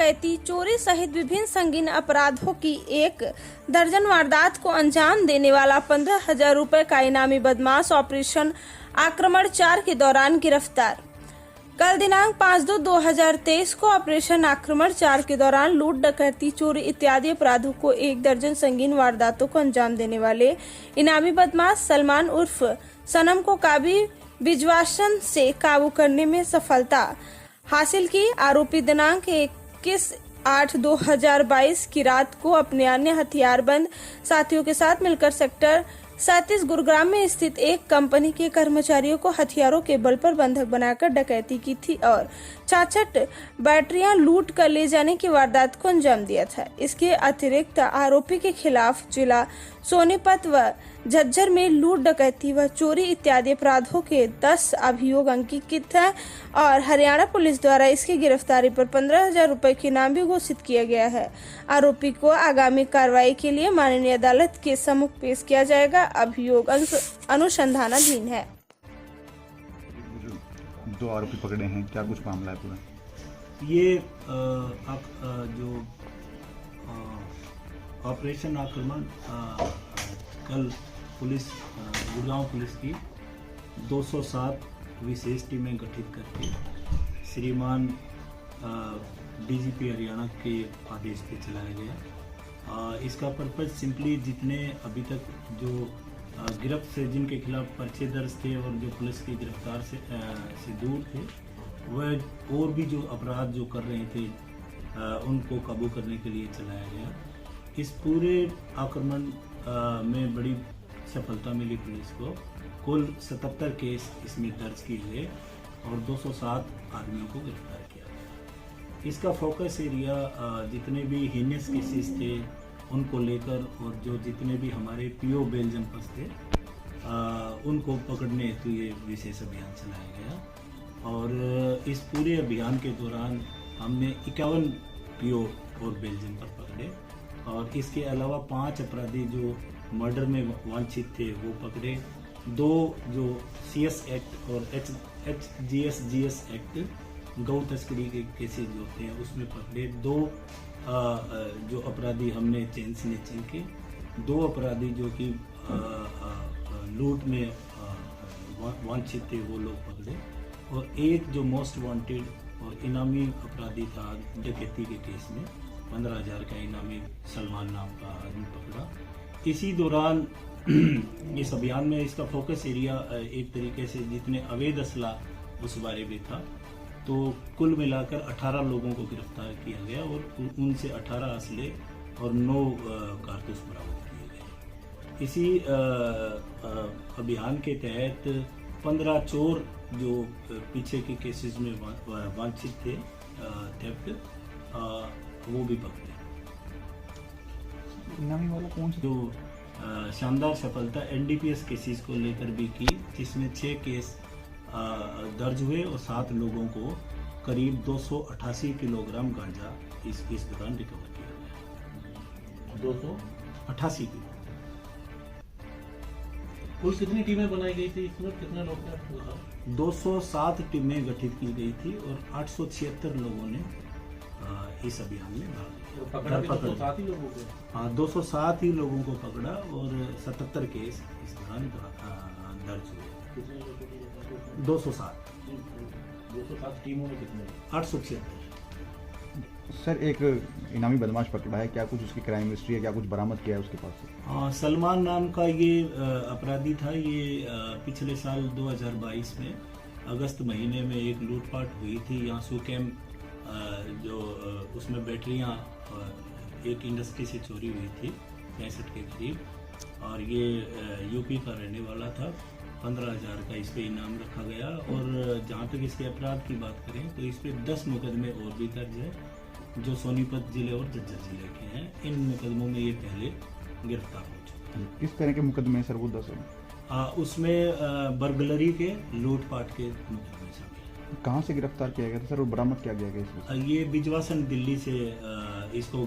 डकैती, चोरी सहित विभिन्न संगीन अपराधों की 1 दर्जन वारदात को अंजाम देने वाला 15,000 रुपए का इनामी बदमाश ऑपरेशन आक्रमण 4 के दौरान गिरफ्तार। कल दिनांक 5/2/2023 को ऑपरेशन आक्रमण 4 के दौरान लूट, डकैती, चोरी इत्यादि अपराधों को 1 दर्जन संगीन वारदातों को अंजाम देने वाले इनामी बदमाश सलमान उर्फ सनम को काबी बिजवासन से काबू करने में सफलता हासिल की। आरोपी दिनांक 21/8/2022 की रात को अपने अन्य हथियारबंद साथियों के साथ मिलकर सेक्टर 37 गुरुग्राम में स्थित एक कंपनी के कर्मचारियों को हथियारों के बल पर बंधक बनाकर डकैती की थी और 66 बैटरियां लूट कर ले जाने की वारदात को अंजाम दिया था। इसके अतिरिक्त आरोपी के खिलाफ जिला सोनीपत व झज्जर में लूट, डकैती व चोरी इत्यादि अपराधों के 10 अभियोग अंकित है और हरियाणा पुलिस द्वारा इसकी गिरफ्तारी पर 15,000 रुपए की इनाम भी घोषित किया गया है। आरोपी को आगामी कार्रवाई के लिए माननीय अदालत के सम्मुख पेश किया जाएगा। अभियोग अनुसंधानाधीन है। दो आरोपी पकड़े हैं, क्या कुछ मामला है पूरा? ये जो ऑपरेशन आक्रमण कल पुलिस गुड़गांव पुलिस की 207 विशेष टीमें गठित करके श्रीमान डीजीपी हरियाणा के आदेश पे चलाया गया। इसका पर्पज सिंपली जितने अभी तक जो गिरफ्त से जिनके खिलाफ पर्चे दर्ज थे और जो पुलिस की गिरफ्तार से दूर थे, वह और भी जो अपराध जो कर रहे थे उनको काबू करने के लिए चलाया गया। इस पूरे आक्रमण में बड़ी सफलता मिली पुलिस को। कुल 77 केस इसमें दर्ज किए गए और 207 आदमियों को गिरफ्तार किया गया। इसका फोकस एरिया जितने भी हीनियस केसेस थे उनको लेकर और जो जितने भी हमारे पीओ बेल जंपर्स थे उनको पकड़ने हेतु ये विशेष अभियान चलाया गया। और इस पूरे अभियान के दौरान हमने 51 पीओ और बेल जंपर पकड़े और इसके अलावा 5 अपराधी जो मर्डर में वांछित थे वो पकड़े। 2 जो CS एक्ट और HGS एक्ट गौ तस्करी के केसेस जो होते हैं उसमें पकड़े। 2 जो अपराधी हमने चेन स्नैचिंग के, 2 अपराधी जो कि लूट में वांछित थे वो लोग पकड़े और 1 जो मोस्ट वांटेड और इनामी अपराधी था डकैती के केस में 15,000 का इनामी सलमान नाम का आदमी पकड़ा। इसी दौरान इस अभियान में इसका फोकस एरिया एक तरीके से जितने अवैध असला उस बारे में था, तो कुल मिलाकर 18 लोगों को गिरफ्तार किया गया और उनसे 18 असले और 9 कारतूस बरामद किए गए। इसी अभियान के तहत 15 चोर जो पीछे के केसेस में वांछित थे थेफ्ट, वो भी पकड़े। इनामी वाला कौन सा? जो शानदार सफलता NDPS केसेस को लेकर भी की, जिसमें 6 केस दर्ज हुए और 7 लोगों को करीब 288 किलोग्राम गांजा इस दौरान रिकवर किया गया। 288 किलो। कुल कितनी टीमें बनाई गई थी इसमें, कितने लोग थे? 207 टीमें गठित की गई थी और 876 लोगों ने इस अभियान में भाग लिया। पकड़ा 207 ही लोगों को? हाँ, 207 ही लोगों को पकड़ा और 77 केस इस दौरान दर्ज हुए। 207 टीमों में कितने? 876। सर, एक इनामी बदमाश पकड़ा है, क्या कुछ उसकी क्राइम हिस्ट्री है, क्या कुछ बरामद किया है उसके पास से? हाँ, सलमान नाम का ये अपराधी था। ये पिछले साल 2022 में अगस्त महीने में एक लूटपाट हुई थी यहाँ सुकैम, जो उसमें बैटरियाँ एक इंडस्ट्री से चोरी हुई थी 65 के करीब और ये यूपी का रहने वाला था। 15,000 का इस पे इनाम रखा गया और जहाँ तक इसके अपराध की बात करें तो इस पे 10 मुकदमे और भी दर्ज है जो सोनीपत जिले और झज्जर जिले के हैं। इन मुकदमों में ये पहले गिरफ्तार हो चुका है। किस तरह के मुकदमे सर वो 10? उसमें बर्गलरी के, लूटपाट के मुकदमे शामिल। कहाँ से गिरफ्तार किया गया था सर और बरामद किया गया इसमें? ये बिजवासन दिल्ली से इसको